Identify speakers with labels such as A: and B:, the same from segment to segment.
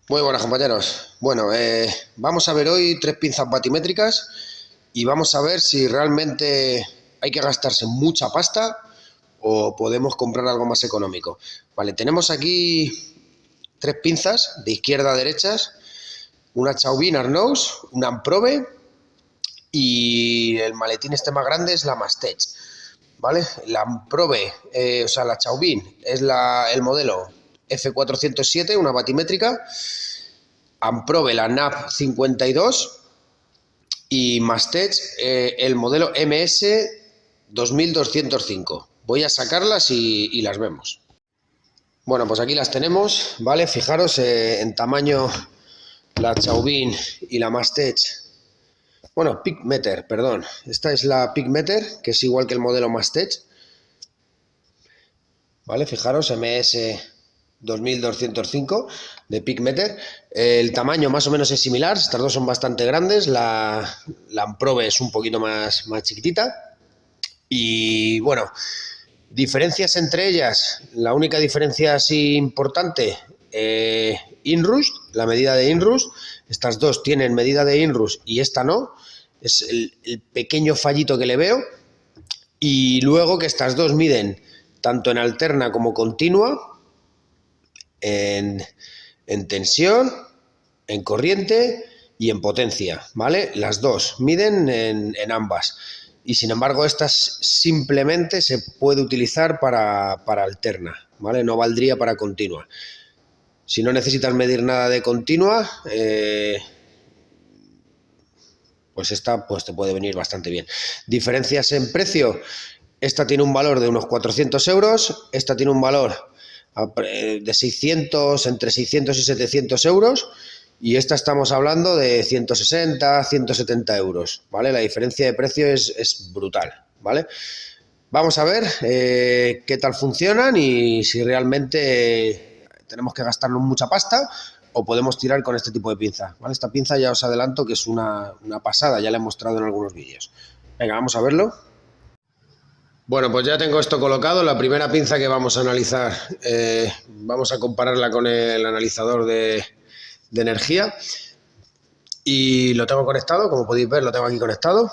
A: Muy buenas compañeros. Bueno, vamos a ver hoy tres pinzas batimétricas y vamos a ver si realmente hay que gastarse mucha pasta o podemos comprar algo más económico. Vale, tenemos aquí tres pinzas de izquierda a derecha, una Chauvin Arnaus, una Amprobe y el maletín este más grande es la Mastech. ¿Vale? La Amprobe, o sea, la Chauvin es el modelo F407, una batimétrica. Amprobe la NAP 52 y Mastech el modelo MS 2205. Voy a sacarlas y las vemos. Bueno, pues aquí las tenemos, ¿vale? Fijaros en tamaño la Chauvin y la Mastech. Bueno, Peakmeter, perdón. Esta es la Peakmeter, que es igual que el modelo Mastech. ¿Vale? Fijaros, MS 2205 de Peakmeter. El tamaño más o menos es similar, estas dos son bastante grandes, la Amprobe es un poquito más chiquitita. Y bueno, diferencias entre ellas, la única diferencia así importante, inrush, la medida de inrush, estas dos tienen medida de inrush y esta no, es el pequeño fallito que le veo. Y luego que estas dos miden tanto en alterna como continua, en tensión, en corriente y en potencia, ¿vale? Las dos miden en ambas. Y sin embargo, estas simplemente se puede utilizar para alterna, ¿vale? No valdría para continua. Si no necesitas medir nada de continua, pues esta pues te puede venir bastante bien. Diferencias en precio. Esta tiene un valor de unos 400 euros, esta tiene un valor de 600, entre 600 y 700 euros, y esta estamos hablando de 160, 170 euros, ¿vale? La diferencia de precio es brutal, ¿vale? Vamos a ver qué tal funcionan y si realmente tenemos que gastarnos mucha pasta o podemos tirar con este tipo de pinza, ¿vale? Esta pinza ya os adelanto que es una pasada, ya la he mostrado en algunos vídeos. Venga, vamos a verlo. Bueno, pues ya tengo esto colocado. La primera pinza que vamos a analizar, vamos a compararla con el analizador de energía. Y lo tengo conectado, como podéis ver, lo tengo aquí conectado.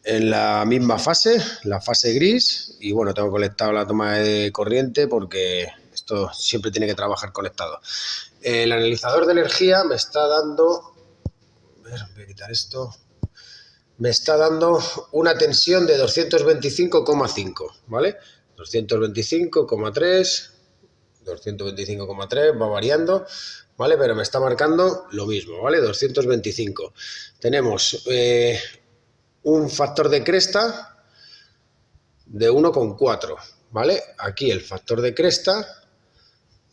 A: En la misma fase, la fase gris. Y bueno, tengo conectado la toma de corriente porque esto siempre tiene que trabajar conectado. El analizador de energía me está dando... A ver, voy a quitar esto... Me está dando una tensión de 225,5, ¿vale? 225,3, 225,3, va variando, ¿vale? Pero me está marcando lo mismo, ¿vale? 225. Tenemos un factor de cresta de 1,4, ¿vale? Aquí el factor de cresta,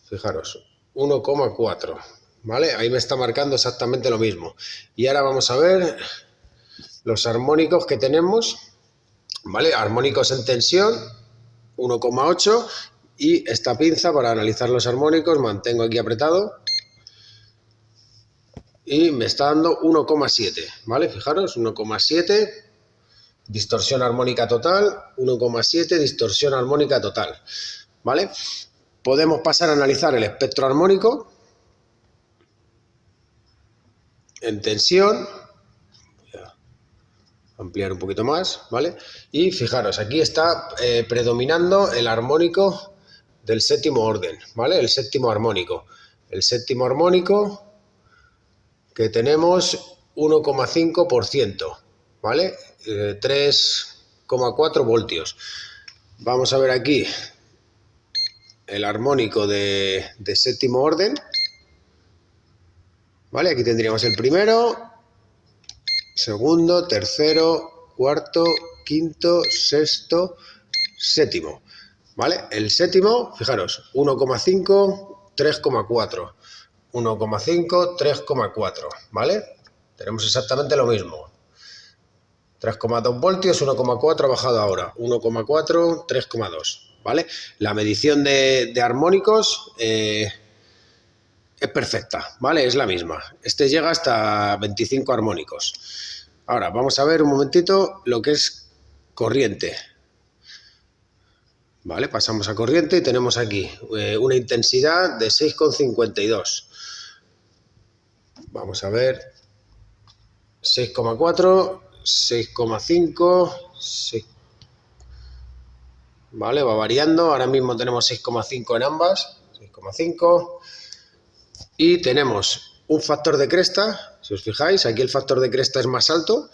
A: fijaros, 1,4, ¿vale? Ahí me está marcando exactamente lo mismo. Y ahora vamos a ver los armónicos que tenemos, ¿vale? Armónicos en tensión, 1,8, y esta pinza para analizar los armónicos, mantengo aquí apretado y me está dando 1,7, ¿vale? Fijaros, 1,7, distorsión armónica total, 1,7, distorsión armónica total, ¿vale? Podemos pasar a analizar el espectro armónico en tensión. Ampliar un poquito más, ¿vale? Y fijaros, aquí está predominando el armónico del séptimo orden, ¿vale? El séptimo armónico. El séptimo armónico que tenemos 1,5%, ¿vale? 3,4 voltios. Vamos a ver aquí el armónico de séptimo orden, ¿vale? Aquí tendríamos el primero, segundo, tercero, cuarto, quinto, sexto, séptimo, ¿vale? El séptimo, fijaros, 1,5, 3,4, 1,5, 3,4, ¿vale? Tenemos exactamente lo mismo. 3,2 voltios, 1,4 ha bajado ahora, 1,4, 3,2, ¿vale? La medición de armónicos es perfecta, ¿vale? Es la misma. Este llega hasta 25 armónicos. Ahora, vamos a ver un momentito lo que es corriente. Vale, pasamos a corriente y tenemos aquí una intensidad de 6,52. Vamos a ver, 6,4, 6,5, 6. Vale, va variando. Ahora mismo tenemos 6,5 en ambas, 6,5. Y tenemos un factor de cresta, si os fijáis, aquí el factor de cresta es más alto,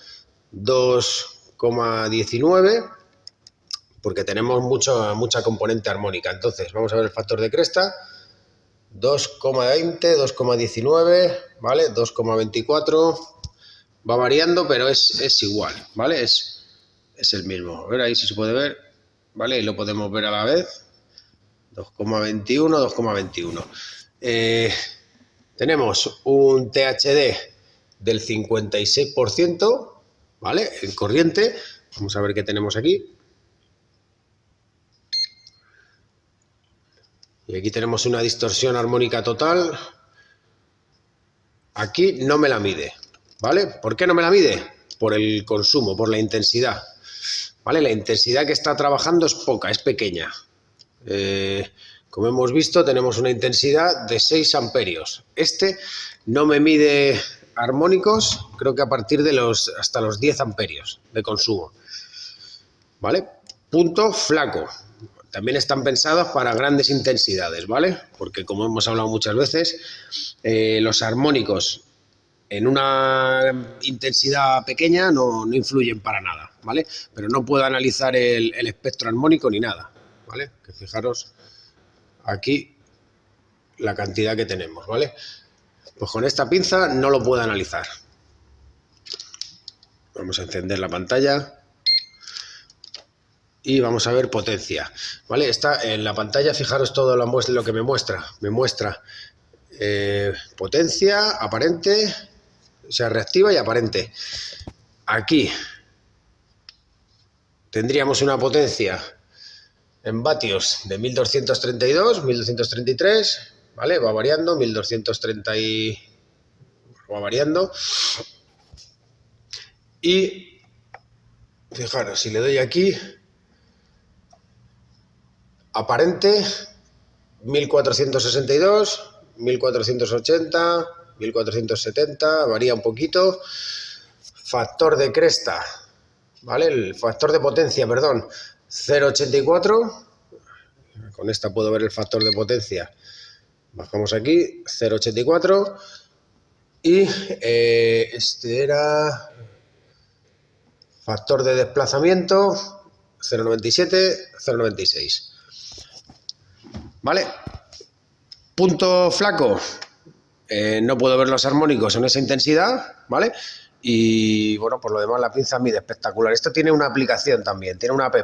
A: 2,19, porque tenemos mucha componente armónica. Entonces, vamos a ver el factor de cresta, 2,20, 2,19, ¿vale? 2,24, va variando, pero es igual, ¿vale? Es el mismo. A ver ahí si se puede ver, ¿vale? Y lo podemos ver a la vez, 2,21, 2,21. Tenemos un THD del 56%, ¿vale? En corriente. Vamos a ver qué tenemos aquí. Y aquí tenemos una distorsión armónica total. Aquí no me la mide, ¿vale? ¿Por qué no me la mide? Por el consumo, por la intensidad, ¿vale? La intensidad que está trabajando es poca, es pequeña. Como hemos visto, tenemos una intensidad de 6 amperios. Este no me mide armónicos, creo que a partir de hasta los 10 amperios de consumo, ¿vale? Punto flaco. También están pensados para grandes intensidades, ¿vale? Porque como hemos hablado muchas veces, los armónicos en una intensidad pequeña no influyen para nada, ¿vale? Pero no puedo analizar el espectro armónico ni nada, ¿vale? Que fijaros aquí la cantidad que tenemos, ¿vale? Pues con esta pinza no lo puedo analizar. Vamos a encender la pantalla y vamos a ver potencia, ¿vale? Está en la pantalla, fijaros todo lo que me muestra. Me muestra potencia aparente, o sea, reactiva y aparente. Aquí tendríamos una potencia en vatios de 1232, 1233, ¿vale? Va variando, 1230 y va variando. Y fijaros, si le doy aquí, aparente 1462, 1480, 1470, varía un poquito. Factor de cresta, ¿vale? El factor de potencia, perdón, 0,84. Con esta puedo ver el factor de potencia. Bajamos aquí, 0,84. Y este era factor de desplazamiento, 0,97, 0,96. ¿Vale? Punto flaco. No puedo ver los armónicos en esa intensidad, ¿vale? Y bueno, por lo demás la pinza mide espectacular. Esto tiene una aplicación también, tiene una app,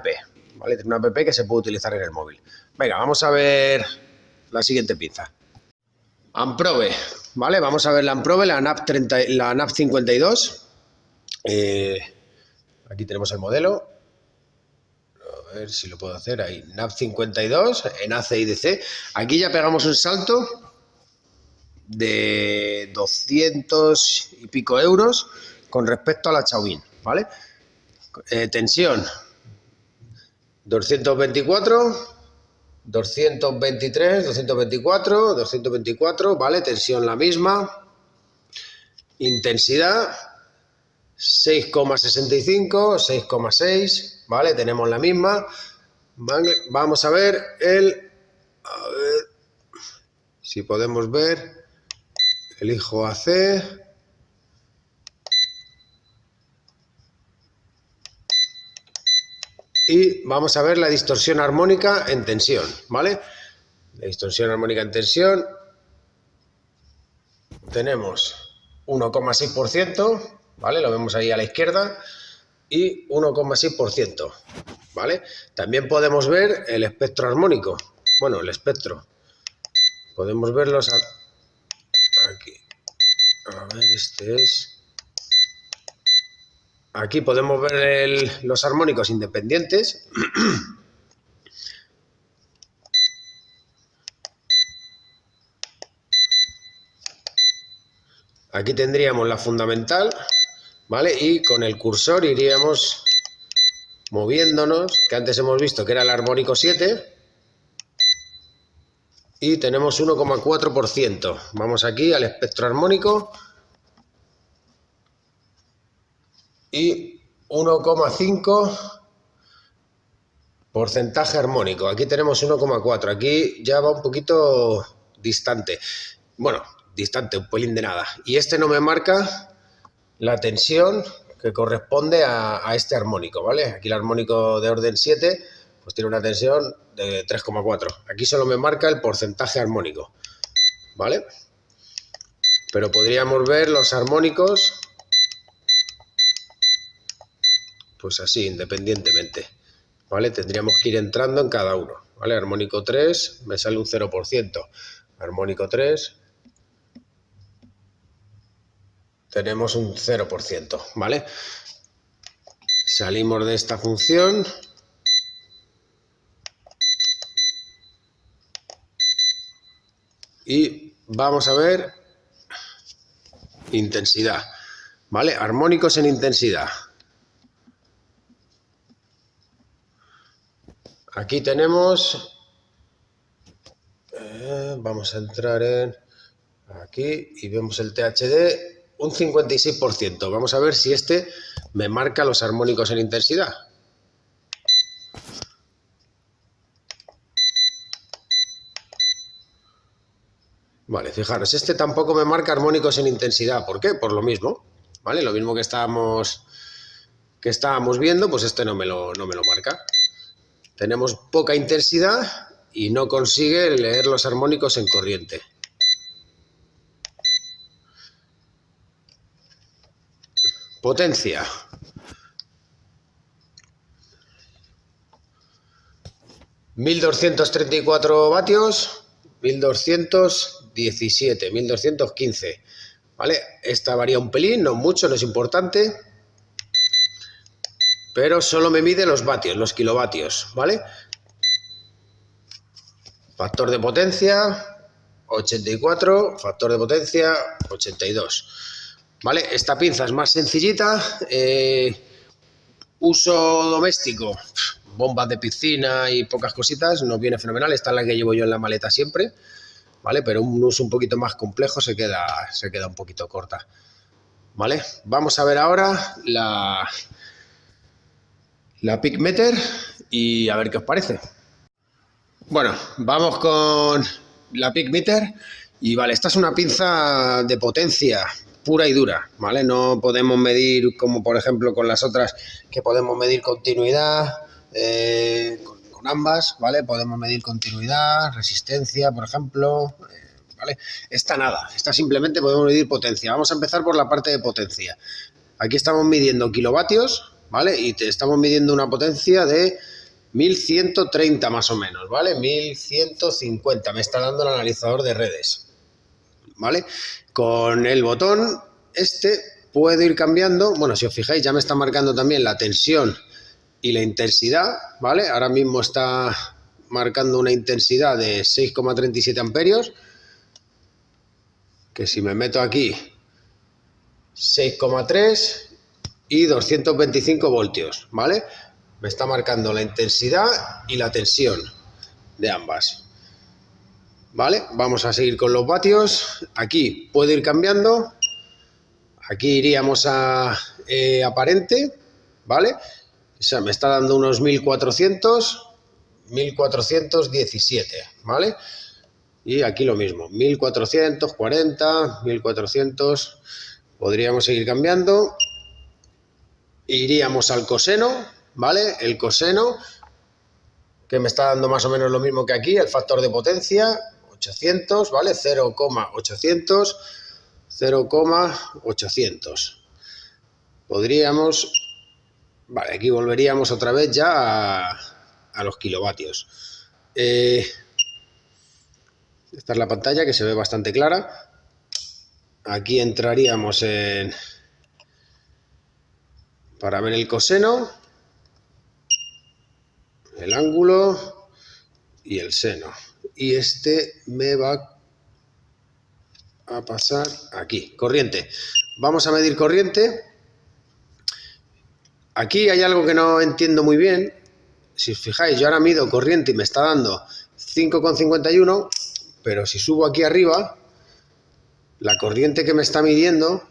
A: ¿vale? Tiene una app que se puede utilizar en el móvil. Venga, vamos a ver la siguiente pinza. Amprobe, ¿vale? Vamos a ver la Amprobe, la NAP 52. Aquí tenemos el modelo. A ver si lo puedo hacer ahí. NAP 52 en AC y DC. Aquí ya pegamos un salto de 200 y pico euros con respecto a la Chauvin, ¿vale? Tensión 224, 223, 224, 224, ¿vale? Tensión la misma. Intensidad 6,65, 6,6, ¿vale? Tenemos la misma. Vamos a ver a ver si podemos ver elijo AC. Y vamos a ver la distorsión armónica en tensión, ¿vale? La distorsión armónica en tensión. Tenemos 1,6%, ¿vale? Lo vemos ahí a la izquierda. Y 1,6%, ¿vale? También podemos ver el espectro armónico. Bueno, el espectro. Podemos verlos aquí. A ver, este es... Aquí podemos ver los armónicos independientes. Aquí tendríamos la fundamental, ¿vale? Y con el cursor iríamos moviéndonos, que antes hemos visto que era el armónico 7, y tenemos 1,4%. Vamos aquí al espectro armónico y 1,5 porcentaje armónico. Aquí tenemos 1,4. Aquí ya va un poquito distante. Bueno, distante, un pelín de nada. Y este no me marca la tensión que corresponde a este armónico, ¿vale? Aquí el armónico de orden 7 pues tiene una tensión de 3,4. Aquí solo me marca el porcentaje armónico, ¿vale? Pero podríamos ver los armónicos pues así, independientemente, ¿vale? Tendríamos que ir entrando en cada uno, ¿vale? Armónico 3 me sale un 0%. Armónico 3 tenemos un 0%, ¿vale? Salimos de esta función y vamos a ver intensidad, ¿vale? Armónicos en intensidad. Aquí tenemos, vamos a entrar en aquí y vemos el THD, un 56%. Vamos a ver si este me marca los armónicos en intensidad. Vale, fijaros, este tampoco me marca armónicos en intensidad. ¿Por qué? Por lo mismo, ¿vale? Lo mismo que estábamos viendo, pues este no me lo marca. Tenemos poca intensidad y no consigue leer los armónicos en corriente. Potencia. $1.234 vatios, 1.217, 1.215, ¿vale? Esta varía un pelín, no mucho, no es importante, pero solo me mide los vatios, los kilovatios, ¿vale? Factor de potencia, 84, factor de potencia, 82, ¿vale? Esta pinza es más sencillita, uso doméstico, bombas de piscina y pocas cositas, nos viene fenomenal. Esta es la que llevo yo en la maleta siempre, ¿vale? Pero un uso un poquito más complejo se queda un poquito corta, ¿vale? Vamos a ver ahora la Peak Meter y a ver qué os parece. Bueno, vamos con la Peak Meter y vale, esta es una pinza de potencia pura y dura, ¿vale? No podemos medir como por ejemplo con las otras que podemos medir continuidad, con ambas, ¿vale? Podemos medir continuidad, resistencia, por ejemplo, ¿vale? Esta nada, esta simplemente podemos medir potencia. Vamos a empezar por la parte de potencia. Aquí estamos midiendo kilovatios, ¿vale? Y estamos midiendo una potencia de 1130 más o menos, ¿vale? 1150 me está dando el analizador de redes, ¿vale? Con el botón este puedo ir cambiando, bueno, si os fijáis ya me está marcando también la tensión y la intensidad, ¿vale? Ahora mismo está marcando una intensidad de 6,37 amperios, que si me meto aquí 6,3 y 225 voltios, ¿vale? Me está marcando la intensidad y la tensión de ambas, ¿vale? Vamos a seguir con los vatios. Aquí puedo ir cambiando. Aquí iríamos a aparente, ¿vale? O sea, me está dando unos 1400, 1417, ¿vale? Y aquí lo mismo, 1440, 1400. Podríamos seguir cambiando. Iríamos al coseno, ¿vale? El coseno, que me está dando más o menos lo mismo que aquí, el factor de potencia, 800, ¿vale? 0,800, 0,800. Podríamos, vale, aquí volveríamos otra vez ya a los kilovatios. Esta es la pantalla que se ve bastante clara. Aquí entraríamos para ver el coseno, el ángulo y el seno. Y este me va a pasar aquí, corriente. Vamos a medir corriente. Aquí hay algo que no entiendo muy bien. Si os fijáis, yo ahora mido corriente y me está dando 5,51, pero si subo aquí arriba, la corriente que me está midiendo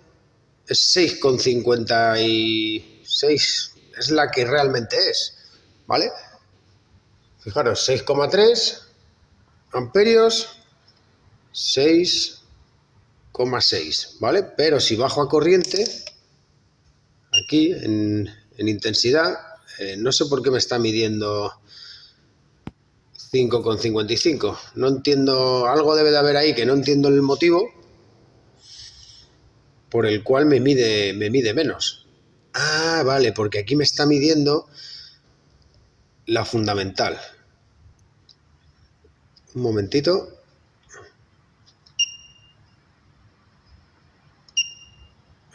A: es 6,56, es la que realmente es, ¿vale? Fijaros, 6,3 amperios, 6,6, ¿vale? Pero si bajo a corriente, aquí en intensidad, no sé por qué me está midiendo 5,55. No entiendo, algo debe de haber ahí que no entiendo el motivo por el cual me mide menos. Ah, vale, porque aquí me está midiendo la fundamental. Un momentito.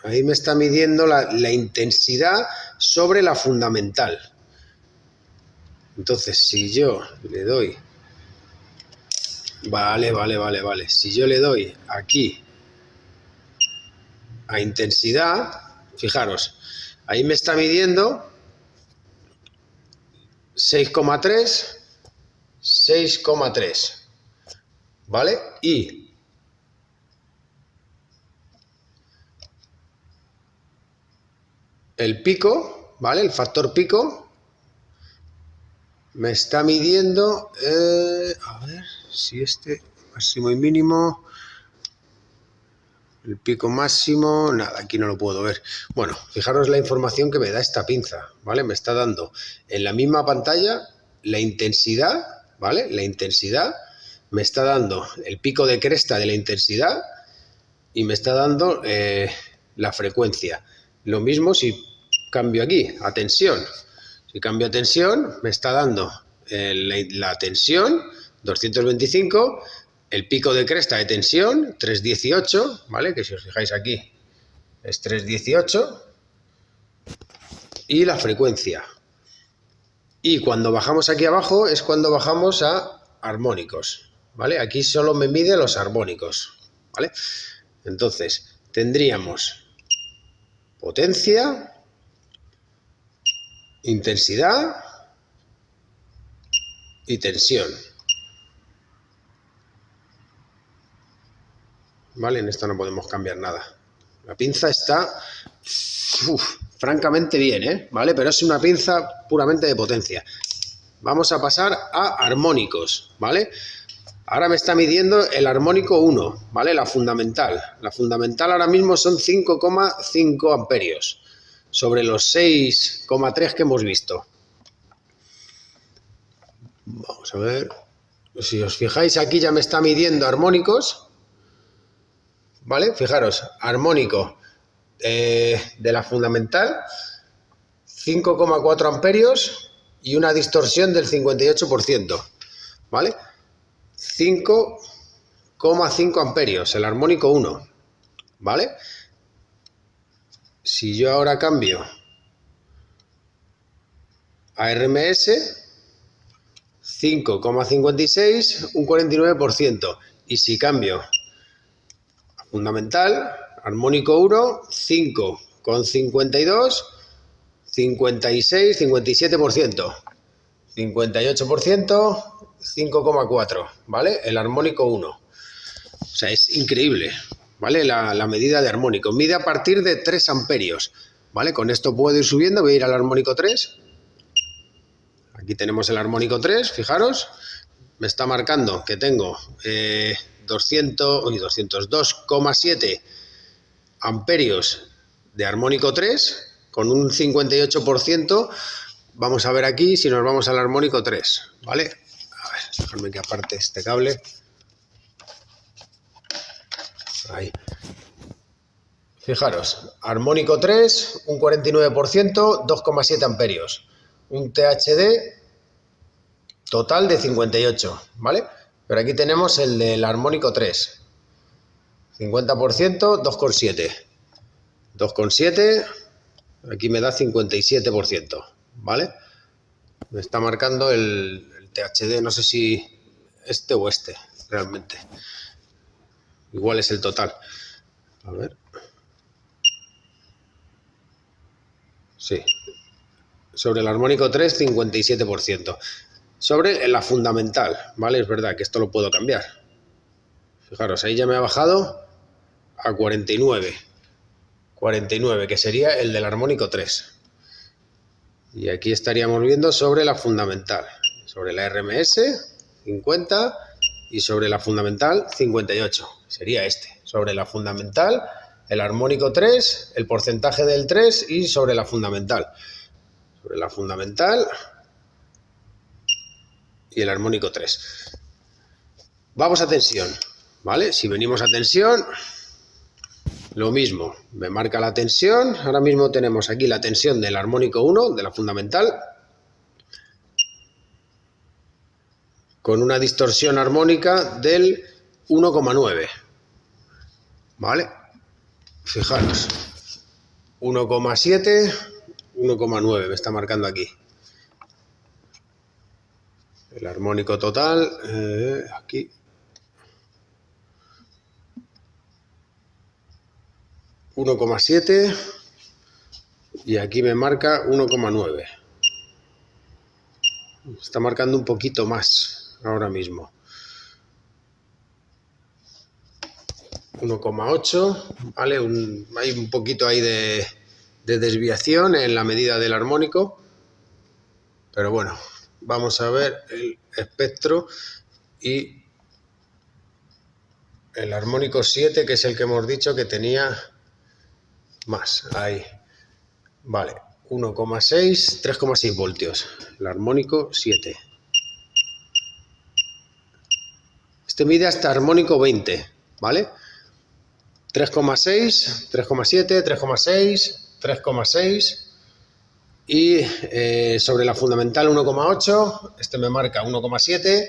A: Ahí me está midiendo la intensidad sobre la fundamental. Entonces, si yo le doy... Vale. Si yo le doy aquí a intensidad, fijaros, ahí me está midiendo 6,3, ¿vale? Y el pico, ¿vale? El factor pico me está midiendo, a ver si este máximo y mínimo, el pico máximo, nada, aquí no lo puedo ver. Bueno, fijaros la información que me da esta pinza, ¿vale? Me está dando en la misma pantalla la intensidad, ¿vale? La intensidad, me está dando el pico de cresta de la intensidad y me está dando la frecuencia. Lo mismo si cambio aquí a tensión. Si cambio a tensión, me está dando la tensión 225, el pico de cresta de tensión 318, ¿vale? Que si os fijáis aquí es 318, y la frecuencia. Y cuando bajamos aquí abajo es cuando bajamos a armónicos, ¿vale? Aquí solo me mide los armónicos, ¿vale? Entonces tendríamos potencia, intensidad y tensión. ¿Vale? En esta no podemos cambiar nada. La pinza está francamente bien, ¿eh? ¿Vale? Pero es una pinza puramente de potencia. Vamos a pasar a armónicos, ¿vale? Ahora me está midiendo el armónico 1, ¿vale? La fundamental. La fundamental ahora mismo son 5,5 amperios sobre los 6,3 que hemos visto. Vamos a ver. Si os fijáis, aquí ya me está midiendo armónicos, ¿vale? Fijaros, armónico de la fundamental, 5,4 amperios y una distorsión del 58%, ¿vale? 5,5 amperios, el armónico 1, ¿vale? Si yo ahora cambio a RMS, 5,56, un 49%. Y si cambio a fundamental, armónico 1, 5,52, 56, 57%. 58%, 5,4, ¿vale? El armónico 1. O sea, es increíble, ¿vale? La medida de armónico. Mide a partir de 3 amperios, ¿vale? Con esto puedo ir subiendo, voy a ir al armónico 3. Aquí tenemos el armónico 3, fijaros. Me está marcando que tengo 202,7 amperios de armónico 3 con un 58%. Vamos a ver aquí si nos vamos al armónico 3, ¿vale? A ver, déjame que aparte este cable. Ahí. Fijaros, armónico 3, un 49%, 2,7 amperios. Un THD total de 58, ¿vale? Pero aquí tenemos el del armónico 3. 50%, 2,7. 2,7, aquí me da 57%, ¿vale? Me está marcando el THD, no sé si este o este, realmente. Igual es el total. A ver. Sí. Sobre el armónico 3, 57%. Sobre la fundamental, ¿vale? Es verdad que esto lo puedo cambiar. Fijaros, ahí ya me ha bajado a 49. 49, que sería el del armónico 3. Y aquí estaríamos viendo sobre la fundamental. Sobre la RMS, 50. Y sobre la fundamental, 58. Sería este. Sobre la fundamental, el armónico 3, el porcentaje del 3 y sobre la fundamental. Sobre la fundamental y el armónico 3. Vamos a tensión, ¿vale? Si venimos a tensión, lo mismo, me marca la tensión. Ahora mismo tenemos aquí la tensión del armónico 1, de la fundamental, con una distorsión armónica del 1,9, ¿vale? Fijaros, 1,7, 1,9 me está marcando aquí. El armónico total, aquí. 1,7 y aquí me marca 1,9. Está marcando un poquito más ahora mismo. 1,8, ¿vale? Hay un poquito ahí de desviación en la medida del armónico. Pero bueno, vamos a ver el espectro y el armónico 7, que es el que hemos dicho que tenía más. Ahí. Vale, 1,6, 3,6 voltios. El armónico 7. Este mide hasta armónico 20, ¿vale? 3,6, 3,7, 3,6, 3,6 y sobre la fundamental 1,8, este me marca 1,7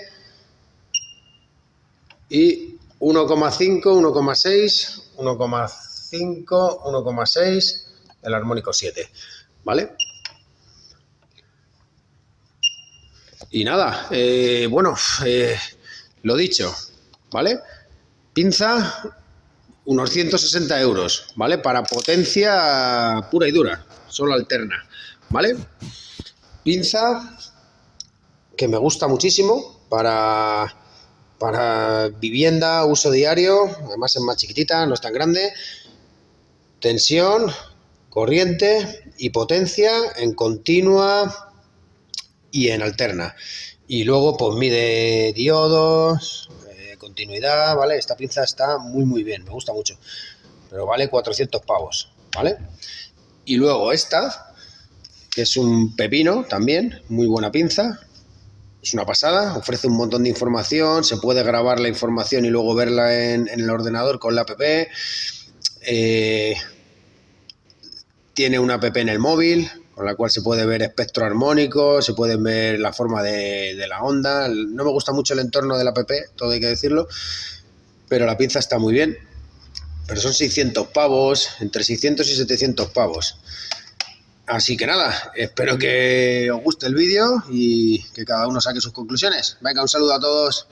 A: y 1,5, 1,6, 1,5, 1,6, el armónico 7, ¿vale? Y nada, lo dicho, ¿vale? Pinza, unos 160 euros, ¿vale? Para potencia pura y dura, solo alterna, ¿vale? Pinza que me gusta muchísimo para vivienda, uso diario, además es más chiquitita, no es tan grande. Tensión, corriente y potencia en continua y en alterna. Y luego pues mide diodos, continuidad, ¿vale? Esta pinza está muy bien, me gusta mucho, pero vale 400 pavos, ¿vale? Y luego esta, que es un pepino también, muy buena pinza, es una pasada, ofrece un montón de información, se puede grabar la información y luego verla en el ordenador con la app, tiene una app en el móvil, con la cual se puede ver espectro armónico, se puede ver la forma de la onda. No me gusta mucho el entorno de la app, todo hay que decirlo, pero la pinza está muy bien. Pero son 600 pavos, entre 600 y 700 pavos. Así que nada, espero que os guste el vídeo y que cada uno saque sus conclusiones. Venga, un saludo a todos.